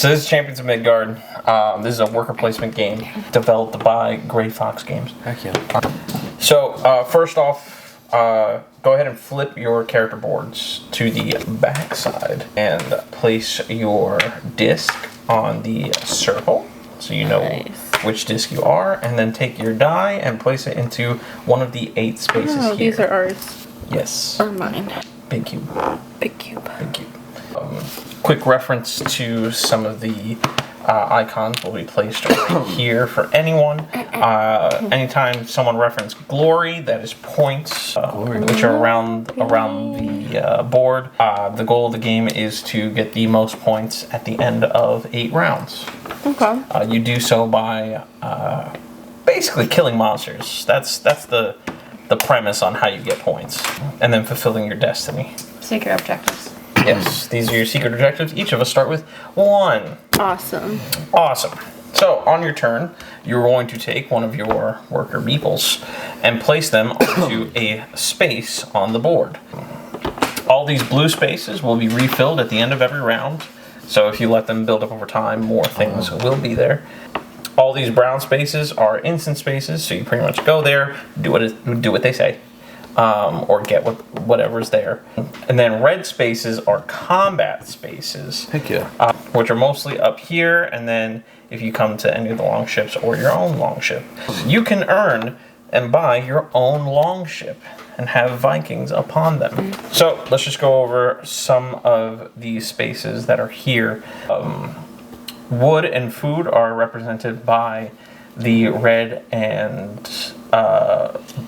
So this is Champions of Midgard. This is a worker placement game developed by Gray Fox Games. Heck yeah. So first off, go ahead and flip your character boards to the back side and place your disc on the circle so you know which disc you are, and then take your die and place it into one of the 8 spaces here. These are ours. Yes. Or mine. Big cube. Big cube. Big cube. Quick reference to some of the icons will be placed right here for anyone. Anytime someone references glory, that is points, which are around the board. The goal of the game is to get the most points at the end of 8 rounds. Okay. You do so by basically killing monsters. That's the premise on how you get points, and then fulfilling your destiny. Secret objectives. Yes, these are your secret objectives. Each of us start with 1. Awesome. Awesome. So, on your turn, you're going to take one of your worker meeples and place them onto a space on the board. All these blue spaces will be refilled at the end of every round. So if you let them build up over time, more things will be there. All these brown spaces are instant spaces, so you pretty much go there, do what they say. Or get whatever's there. And then red spaces are combat spaces. Heck yeah. Which are mostly up here, and then if you come to any of the longships or your own longship, you can earn and buy your own longship and have Vikings upon them. So let's just go over some of these spaces that are here. Wood and food are represented by the red and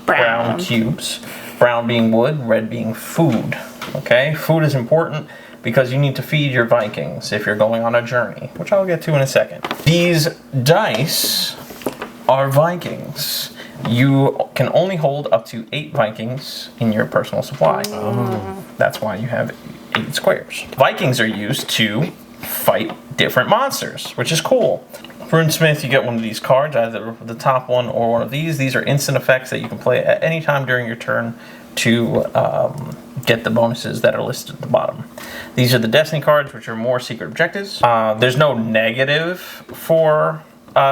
brown cubes. Brown being wood, red being food. Okay, food is important because you need to feed your Vikings if you're going on a journey, which I'll get to in a second. These dice are Vikings. You can only hold up to 8 Vikings in your personal supply. That's why you have 8 squares. Vikings are used to fight different monsters, which is cool. Runesmith, you get one of these cards, either the top one or one of these. These are instant effects that you can play at any time during your turn to get the bonuses that are listed at the bottom. These are the Destiny cards, which are more secret objectives. There's no negative for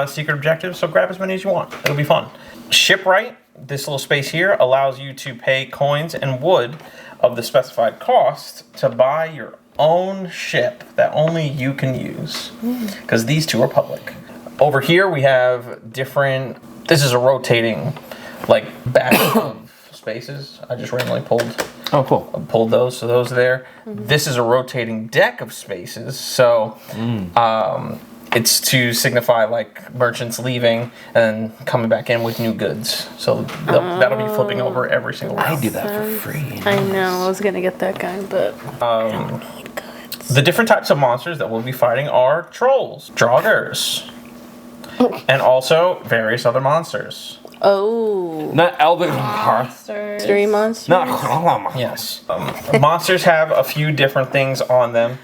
secret objectives, so grab as many as you want. It'll be fun. Shipwright, this little space here, allows you to pay coins and wood of the specified cost to buy your own ship that only you can use, because these 2 are public. Over here we have different, this is a rotating like back of spaces. I just randomly pulled those, so those are there. This is a rotating deck of spaces, so it's to signify like merchants leaving and coming back in with new goods. So that'll be flipping over every single round. I do that for free. I know, I was gonna get that guy, but the different types of monsters that we'll be fighting are trolls, draugrs, and also various other monsters. oh, Not Elder Monsters. 3 monsters. Not Yes. Monsters have a few different things on them.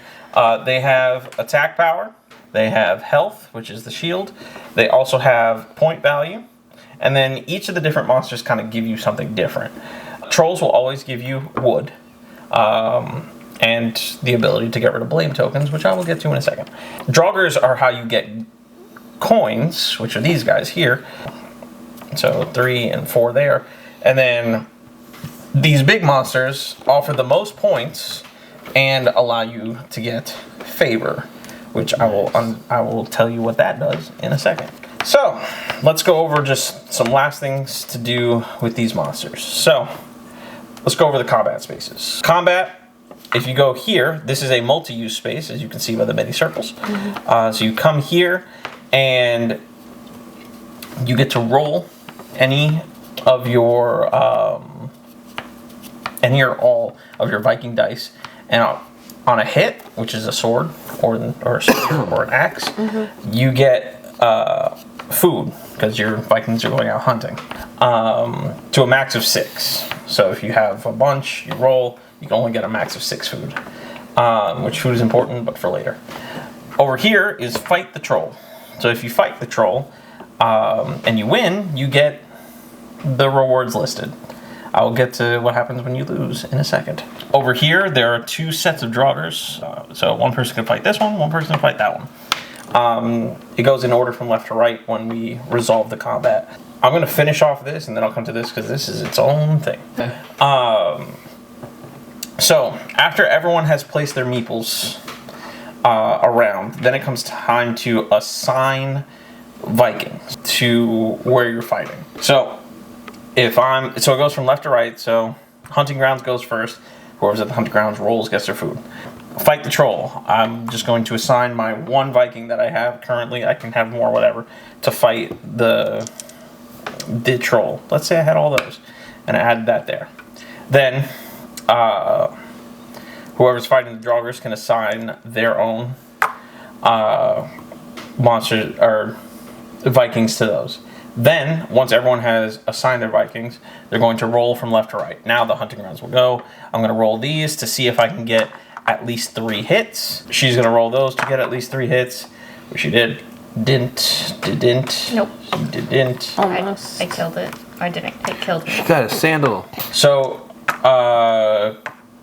They have attack power. They have health, which is the shield. They also have point value. And then each of the different monsters kind of give you something different. Trolls will always give you wood. And the ability to get rid of blame tokens, which I will get to in a second. Draugrs are how you get coins, which are these guys here. So 3 and 4 there. And then these big monsters offer the most points and allow you to get favor, which I will tell you what that does in a second. So let's go over just some last things to do with these monsters. So let's go over the combat spaces. Combat. If you go here, this is a multi-use space, as you can see by the many circles. So you come here, and you get to roll any of your, any or all of your Viking dice, and on a hit, which is a sword or a spear or an axe, you get food because your Vikings are going out hunting to a max of 6. So if you have a bunch, you roll. You can only get a max of 6 food, which food is important, but for later. Over here is fight the troll. So if you fight the troll and you win, you get the rewards listed. I will get to what happens when you lose in a second. Over here, there are 2 sets of draugrs. So one person can fight this one person can fight that one. It goes in order from left to right when we resolve the combat. I'm going to finish off this, and then I'll come to this, because this is its own thing. So, after everyone has placed their meeples around, then it comes time to assign Vikings to where you're fighting. So it goes from left to right. So hunting grounds goes first. Whoever's at the hunting grounds rolls, gets their food. Fight the troll. I'm just going to assign my one Viking that I have currently. I can have more, whatever, to fight the troll. Let's say I had all those, and I added that there. Then whoever's fighting the Draugrs can assign their own monsters or Vikings to those. Then, once everyone has assigned their Vikings, they're going to roll from left to right. Now the hunting grounds will go. I'm going to roll these to see if I can get at least 3 hits. She's going to roll those to get at least 3 hits, which she did. Didn't. Nope. She didn't. Almost. I killed it. I didn't. It killed me. Got a sandal. So,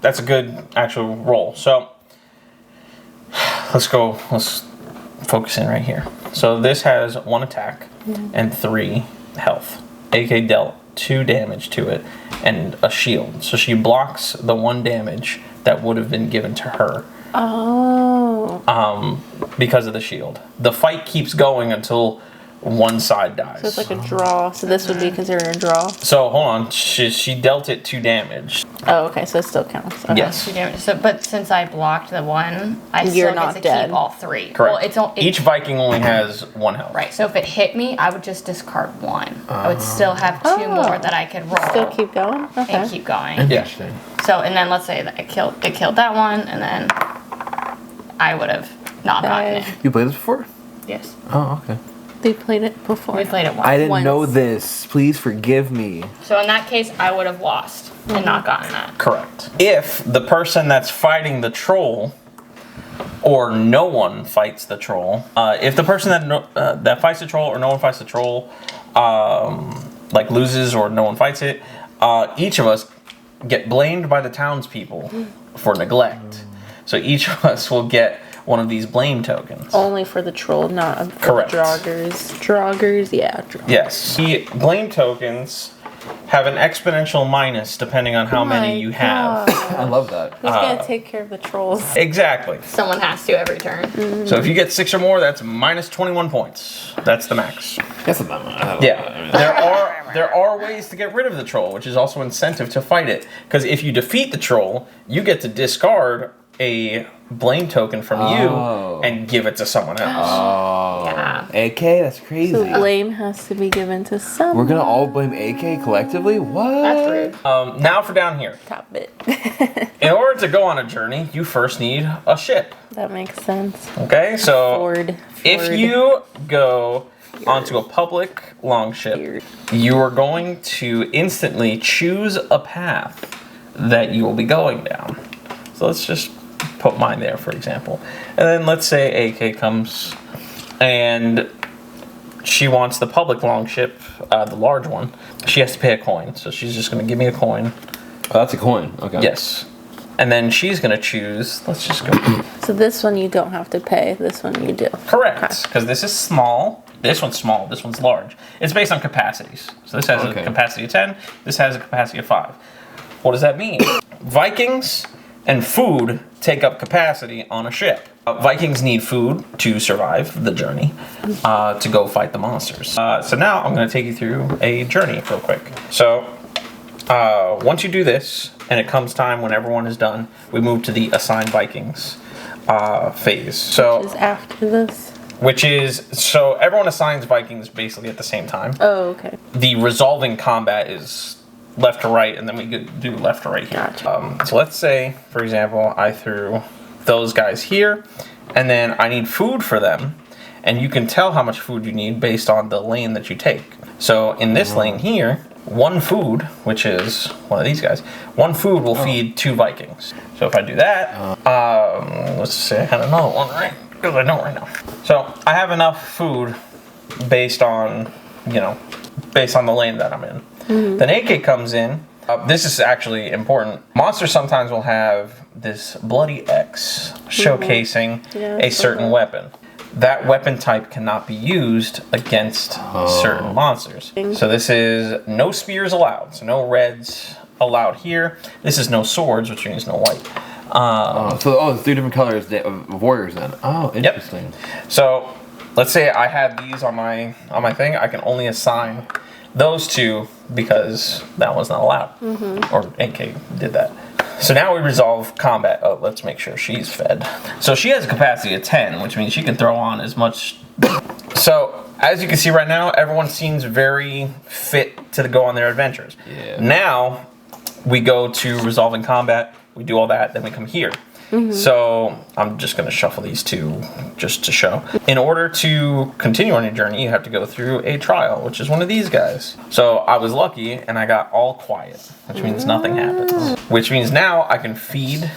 that's a good actual roll. So, let's focus in right here. So this has 1 attack and 3 health. AK dealt 2 damage to it and a shield. So she blocks the 1 damage that would have been given to her. Oh. Because of the shield. The fight keeps going until one side dies. So it's like a draw. So this would be considered a draw. So hold on, she dealt it 2 damage. Oh, okay. So it still counts. Okay. Yes. 2 damage. So, but since I blocked the 1, I still You're not get to dead. keep all 3. Correct. Well, it's Each Viking only has 1 health. right. So if it hit me, I would just discard 1. I would still have 2 Oh. more that I could roll Still keep going. Okay. and keep going. Interesting. So and then let's say that it killed that one, and then I would have not gotten it. You played this before? Yes, Oh, okay. They played it before. we played it once. I didn't Once. know this. Please forgive me. So in that case, I would have lost and not gotten that. Correct. If the person that's fighting the troll, or no one fights the troll, if the person that fights the troll or no one fights the troll, like loses or no one fights it, each of us get blamed by the townspeople for neglect. So each of us will get one of these blame tokens. Only for the troll, not for Correct. the Draugrs. Draugrs, yeah. Yes. The blame tokens have an exponential minus depending on how many you have. I love that. Who's gonna take care of the trolls? Exactly. Someone has to every turn. So if you get 6 or more, that's minus 21 points. That's the max. That's a bummer. Yeah. There are ways to get rid of the troll, which is also incentive to fight it. Because if you defeat the troll, you get to discard a blame token from you and give it to someone else. Oh. Yeah. AK? That's crazy. So blame has to be given to someone. We're gonna all blame AK collectively? What? That's rude. Now for down here. Top bit. In order to go on a journey, you first need a ship. That makes sense. Okay, so Ford. if you go onto a public longship, you are going to instantly choose a path that you will be going down. So let's just put mine there, for example. And then let's say AK comes and she wants the public longship, the large one. She has to pay a coin, so she's just going to give me a coin. Oh, that's a coin. Okay. Yes. And then she's going to choose, let's just go. So this one you don't have to pay. This one you do. Correct, because this is small. This one's small, this one's large. It's based on capacities. So this has a capacity of 10, this has a capacity of 5. What does that mean? Vikings and food take up capacity on a ship. Vikings need food to survive the journey, to go fight the monsters. So now I'm going to take you through a journey real quick. So once you do this, and it comes time when everyone is done, we move to the assigned Vikings phase. So Is after this. so everyone assigns Vikings basically at the same time. Oh, okay. The resolving combat is left to right, and then we do left to right here. Gotcha. So let's say, for example, I threw those guys here, and then I need food for them, and you can tell how much food you need based on the lane that you take. So in this lane here, 1 food, which is one of these guys, 1 food will feed 2 Vikings. So if I do that, let's say I had another one, right? Because I don't right now. So I have enough food based on the lane that I'm in. Mm-hmm. Then AK comes in. This is actually important. Monsters sometimes will have this bloody X showcasing a certain weapon. that weapon type cannot be used against certain monsters. So this is no spears allowed. So no reds allowed here. This is no swords, which means no white. So it's 3 different colors of warriors then. Oh, interesting. Yep. So let's say I have these on my thing. I can only assign those 2 because that one's not allowed. Or AK did that. So now we resolve combat. Oh, let's make sure she's fed. So she has a capacity of 10, which means she can throw on as much. So as you can see right now, everyone seems very fit to go on their adventures. Yeah. Now we go to resolving combat. We do all that, then we come here. So I'm just going to shuffle these 2 just to show. In order to continue on your journey, you have to go through a trial, which is one of these guys. So I was lucky and I got all quiet, which means nothing happens. Which means now I can feed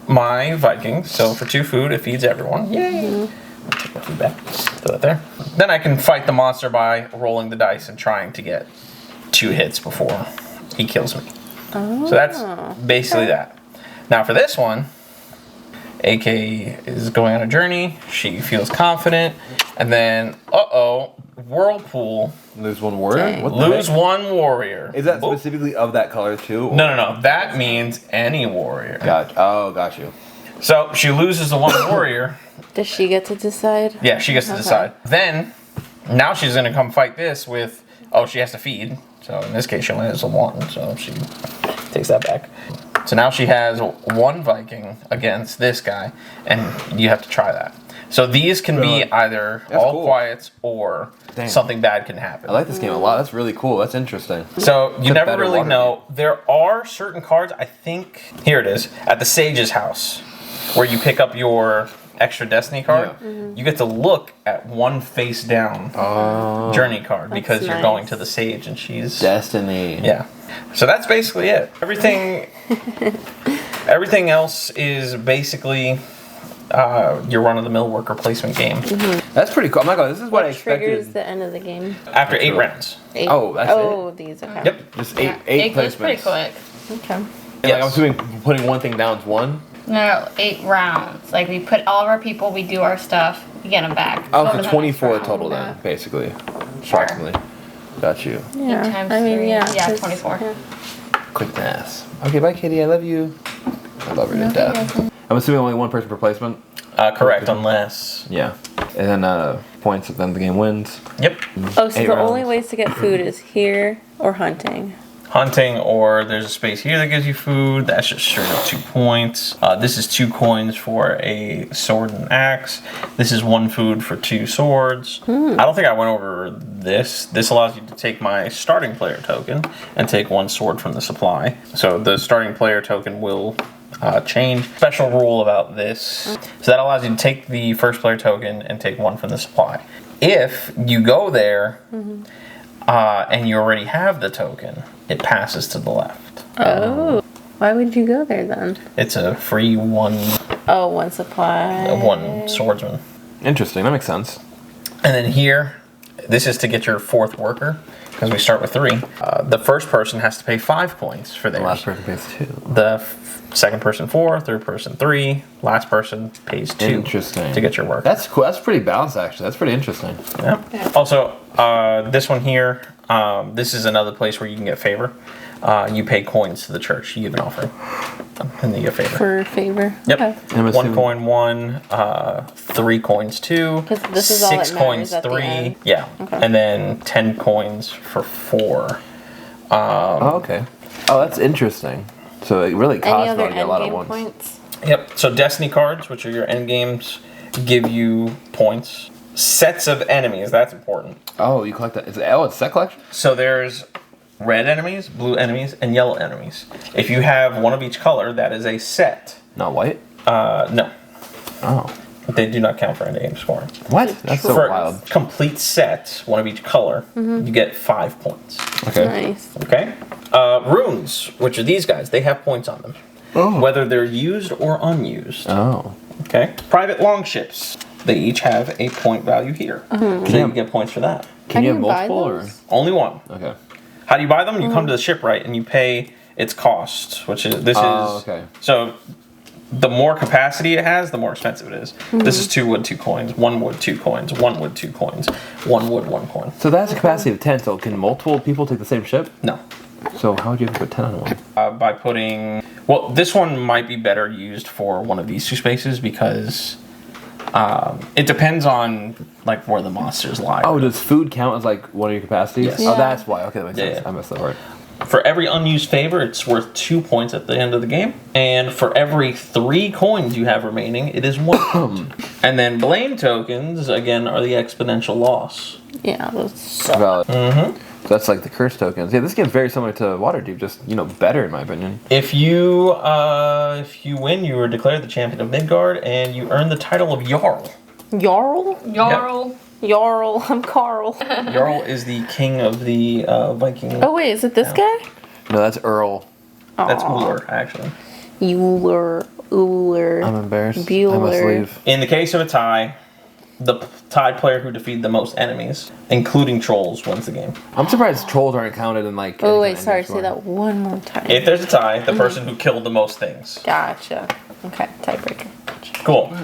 my Vikings. So for 2 food, it feeds everyone. Yay! Take my food back. Throw that there. Then I can fight the monster by rolling the dice and trying to get 2 hits before he kills me. So that's basically that. Now for this one, AK is going on a journey. She feels confident. And then, whirlpool. Lose 1 warrior? Dang. What the Lose heck? 1 warrior. Is that Boop. specifically of that color too? or- No. That means any warrior. Got you. So she loses the 1 warrior. Does she get to decide? Yeah, she gets to decide. Then, now she's going to come fight this with, she has to feed. So in this case, she only has a 1. So she takes that back. So now she has 1 Viking against this guy, and you have to try that. So these can be either all cool. quiets or Dang. something bad can happen. I like this game a lot. That's really cool. That's interesting. So you a never better really water know. There are certain cards, I think, here it is, at the Sage's house, where you pick up your extra Destiny card. Yeah. You get to look at 1 face down journey card because you're nice. going to the Sage and she's... Destiny. Yeah. So that's basically it. Everything else is basically your run-of-the-mill worker placement game. That's pretty cool. Oh my god, this is what I triggers expected. the end of the game? After 8 rounds. 8. Oh, that's Oh, these, okay. Yep. Just Yeah, eight it goes placements. pretty quick. Okay. And like, I'm Yes. assuming putting 1 thing down is 1. No, 8 rounds. Like we put all of our people, we do our stuff, we get them back. Oh, Go to so the 24 next round. total then, basically. Sure. Approximately. Got you. Yeah. times I mean, 3. yeah. Yeah, 'cause- 24. yeah. Quick mass. Okay, bye Katie, I love you. I love her to death. I'm assuming only 1 person per placement? Correct, unless... Yeah. And then points if then the game wins. Yep. Oh, so 8 the only rounds. ways to get food is here or hunting. Hunting, or there's a space here that gives you food. That's just straight up 2 points. This is 2 coins for a sword and axe. This is 1 food for 2 swords. I don't think I went over this. This allows you to take my starting player token and take 1 sword from the supply. So the starting player token will change. Special rule about this. So that allows you to take the first player token and take 1 from the supply. If you go there and you already have the token, it passes to the left. Oh. Why would you go there then? It's a free 1 Oh, 1 supply. swordsman. Interesting, that makes sense. And then here, this is to get your 4th worker, because we start with 3. The first person has to pay 5 points for The theirs. last person pays 2. The second person 4, third person 3, last person pays 2. Interesting. To get your worker. That's cool. That's pretty balanced, actually. That's pretty interesting. Yeah. Also, this one here, this is another place where you can get favor. You pay coins to the church. You give an offering, and then you get favor. For favor. Yep. Okay. I'm 1 assuming- coin 1, 3 coins 2, 'Cause this is all that 6 matters coins at the 3, end. yeah, Okay. and then 10 coins for 4. Oh, okay. Oh, that's interesting. So it really Any costs other to get a lot at endgame once. points? Yep. So Destiny cards, which are your end games, give you points. Sets of enemies. That's important. Oh, you collect that. It's set collection? So there's red enemies, blue enemies, and yellow enemies. If you have 1 of each color, that is a set. Not white? No, Oh. they do not count for end game scoring. What? That's so For wild. complete set, 1 of each color, you get 5 points. Okay. Nice. Okay. Runes, which are these guys, they have points on them, whether they're used or unused. Oh. Okay. Private longships, they each have a point value here, so you get points for that. Can you How have do you buy multiple or? those? Only 1. Okay. How do you buy them? You come to the shipwright and you pay its cost, which is this Oh, is okay. so the more capacity it has, the more expensive it is. This is 2 wood, 2 coins. 1 wood, 2 coins. 1 wood, 2 coins. 1 wood, 1 coin. So that's a capacity of 10. So can multiple people take the same ship? No. So how would you ever put 10 on one? By putting... Well, this one might be better used for one of these 2 spaces because it depends on like where the monsters lie. Oh, does food count as like one of your capacities? Yes. Oh, Yeah. that's why. Okay, that makes sense. Yeah. I missed that part. For every unused favor, it's worth 2 points at the end of the game. And for every 3 coins you have remaining, it is 1 point. And then blame tokens, again, are the exponential loss. Yeah, those suck. Valid. So that's like the curse tokens. Yeah, this game's very similar to Waterdeep, just, you know, better in my opinion. If you win, you are declared the champion of Midgard, and you earn the title of Jarl. Jarl? Jarl. Jarl, I'm Carl. Jarl is the king of the Viking. Oh wait, is it this guy? No, that's Earl. That's Aw. Uller, actually. Uller. I'm embarrassed. I must Bueller. leave. In the case of a tie, the tied player who defeated the most enemies, including trolls, wins the game. I'm surprised trolls aren't counted in like. Oh any wait, kind of sorry, score. say that one more time. If there's a tie, the person who killed the most things. Gotcha. Okay, tiebreaker. Gotcha. Cool.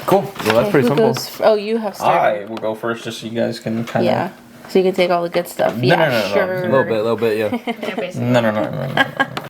Cool. Well, that's Okay, pretty who simple. goes oh, you have I started. will go first just so you guys can kind of... Yeah. So you can take all the good stuff. No, Yeah, no, no, no. sure. A little bit, yeah. Yeah, basically. No.